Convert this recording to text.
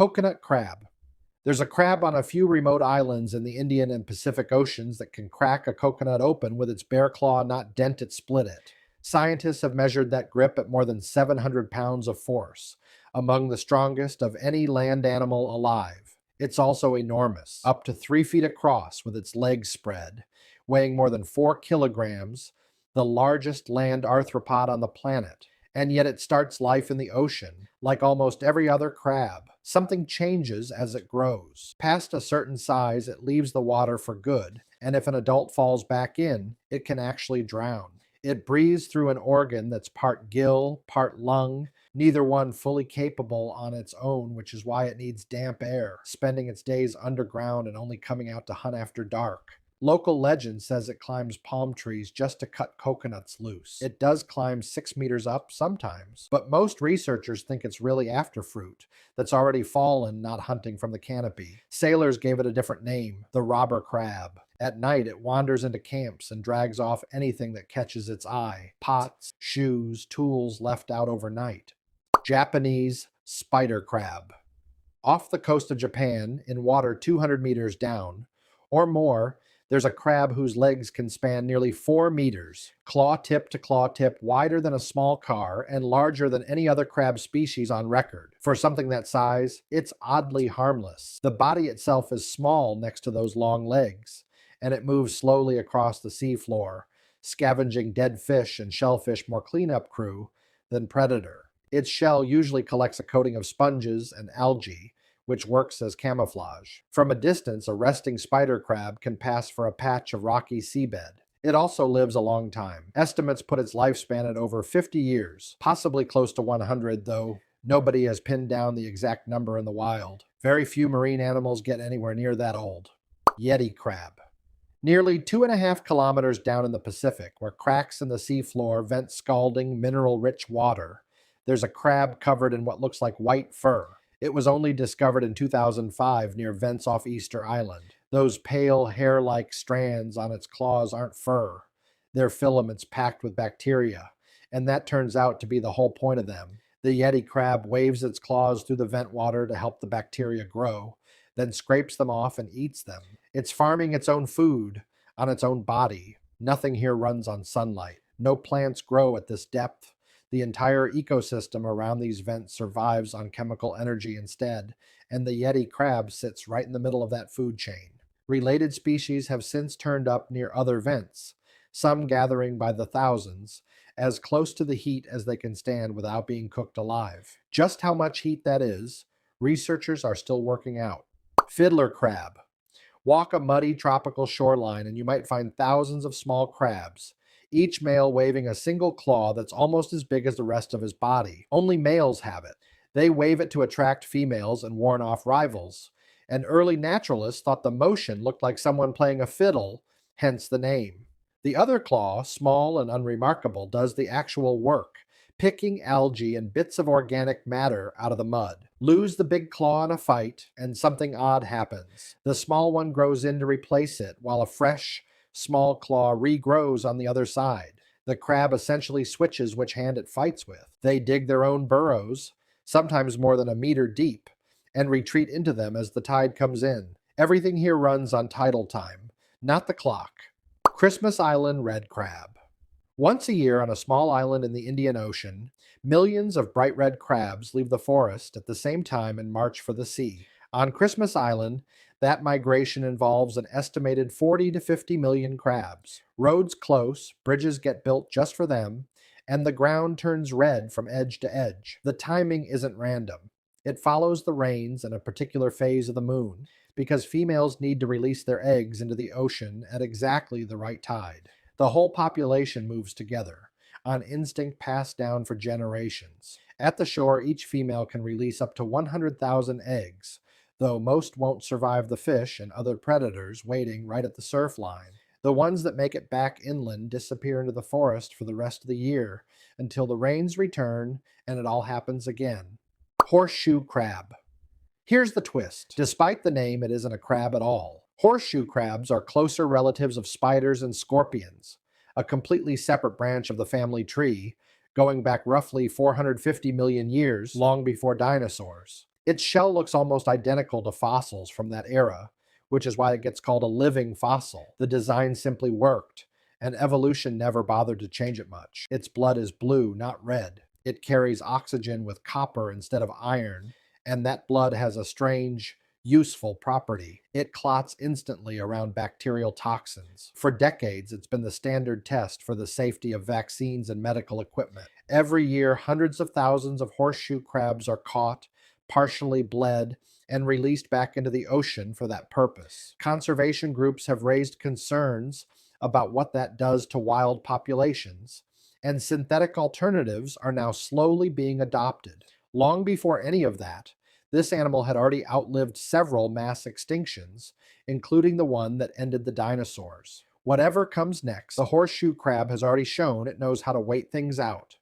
Coconut crab. There's a crab on a few remote islands in the Indian and Pacific Oceans that can crack a coconut open with its bare claw, not dent it, split it. Scientists have measured that grip at more than 700 pounds of force, among the strongest of any land animal alive. It's also enormous, up to 3 feet across with its legs spread, weighing more than 4 kilograms, the largest land arthropod on the planet. And yet it starts life in the ocean, like almost every other crab. Something changes as it grows. Past a certain size, it leaves the water for good, and if an adult falls back in, it can actually drown. It breathes through an organ that's part gill, part lung, neither one fully capable on its own, which is why it needs damp air, spending its days underground and only coming out to hunt after dark. Local legend says it climbs palm trees just to cut coconuts loose. It does climb 6 meters up sometimes, but most researchers think it's really after fruit that's already fallen, not hunting from the canopy. Sailors gave it a different name, the robber crab. At night, it wanders into camps and drags off anything that catches its eye: pots, shoes, tools left out overnight. Japanese spider crab. Off the coast of Japan, in water 200 meters down or more, there's a crab whose legs can span nearly 4 meters, claw tip to claw tip, wider than a small car and larger than any other crab species on record. For something that size, it's oddly harmless. The body itself is small next to those long legs, and it moves slowly across the seafloor, scavenging dead fish and shellfish, more cleanup crew than predator. Its shell usually collects a coating of sponges and algae, which works as camouflage. From a distance, a resting spider crab can pass for a patch of rocky seabed. It also lives a long time. Estimates put its lifespan at over 50 years, possibly close to 100, though nobody has pinned down the exact number in the wild. Very few marine animals get anywhere near that old. Yeti crab. Nearly 2.5 kilometers down in the Pacific, where cracks in the seafloor vent scalding, mineral-rich water, there's a crab covered in what looks like white fur. It was only discovered in 2005 near vents off Easter Island. Those pale, hair-like strands on its claws aren't fur. They're filaments packed with bacteria, and that turns out to be the whole point of them. The Yeti crab waves its claws through the vent water to help the bacteria grow, then scrapes them off and eats them. It's farming its own food on its own body. Nothing here runs on sunlight. No plants grow at this depth. The entire ecosystem around these vents survives on chemical energy instead, and the Yeti crab sits right in the middle of that food chain. Related species have since turned up near other vents, some gathering by the thousands, as close to the heat as they can stand without being cooked alive. Just how much heat that is, researchers are still working out. Fiddler crab. Walk a muddy tropical shoreline and you might find thousands of small crabs, each male waving a single claw that's almost as big as the rest of his body. Only males have it. They wave it to attract females and warn off rivals. And early naturalists thought the motion looked like someone playing a fiddle, hence the name. The other claw, small and unremarkable, does the actual work, picking algae and bits of organic matter out of the mud. Lose the big claw in a fight, and something odd happens. The small one grows in to replace it, while a fresh, small claw regrows on the other side. The crab essentially switches which hand it fights with. They dig their own burrows, sometimes more than a meter deep, and retreat into them as the tide comes in. Everything here runs on tidal time, not the clock. Christmas Island red crab. Once a year on a small island in the Indian Ocean, millions of bright red crabs leave the forest at the same time and march for the sea. On Christmas Island, that migration involves an estimated 40 to 50 million crabs. Roads close, bridges get built just for them, and the ground turns red from edge to edge. The timing isn't random. It follows the rains and a particular phase of the moon, because females need to release their eggs into the ocean at exactly the right tide. The whole population moves together, on instinct passed down for generations. At the shore, each female can release up to 100,000 eggs, though most won't survive the fish and other predators waiting right at the surf line. The ones that make it back inland disappear into the forest for the rest of the year until the rains return and it all happens again. Horseshoe crab. Here's the twist. Despite the name, it isn't a crab at all. Horseshoe crabs are closer relatives of spiders and scorpions, a completely separate branch of the family tree, going back roughly 450 million years, long before dinosaurs. Its shell looks almost identical to fossils from that era, which is why it gets called a living fossil. The design simply worked, and evolution never bothered to change it much. Its blood is blue, not red. It carries oxygen with copper instead of iron, and that blood has a strange, useful property. It clots instantly around bacterial toxins. For decades, it's been the standard test for the safety of vaccines and medical equipment. Every year, hundreds of thousands of horseshoe crabs are caught, partially bled, and released back into the ocean for that purpose. Conservation groups have raised concerns about what that does to wild populations, and synthetic alternatives are now slowly being adopted. Long before any of that, this animal had already outlived several mass extinctions, including the one that ended the dinosaurs. Whatever comes next, the horseshoe crab has already shown it knows how to wait things out.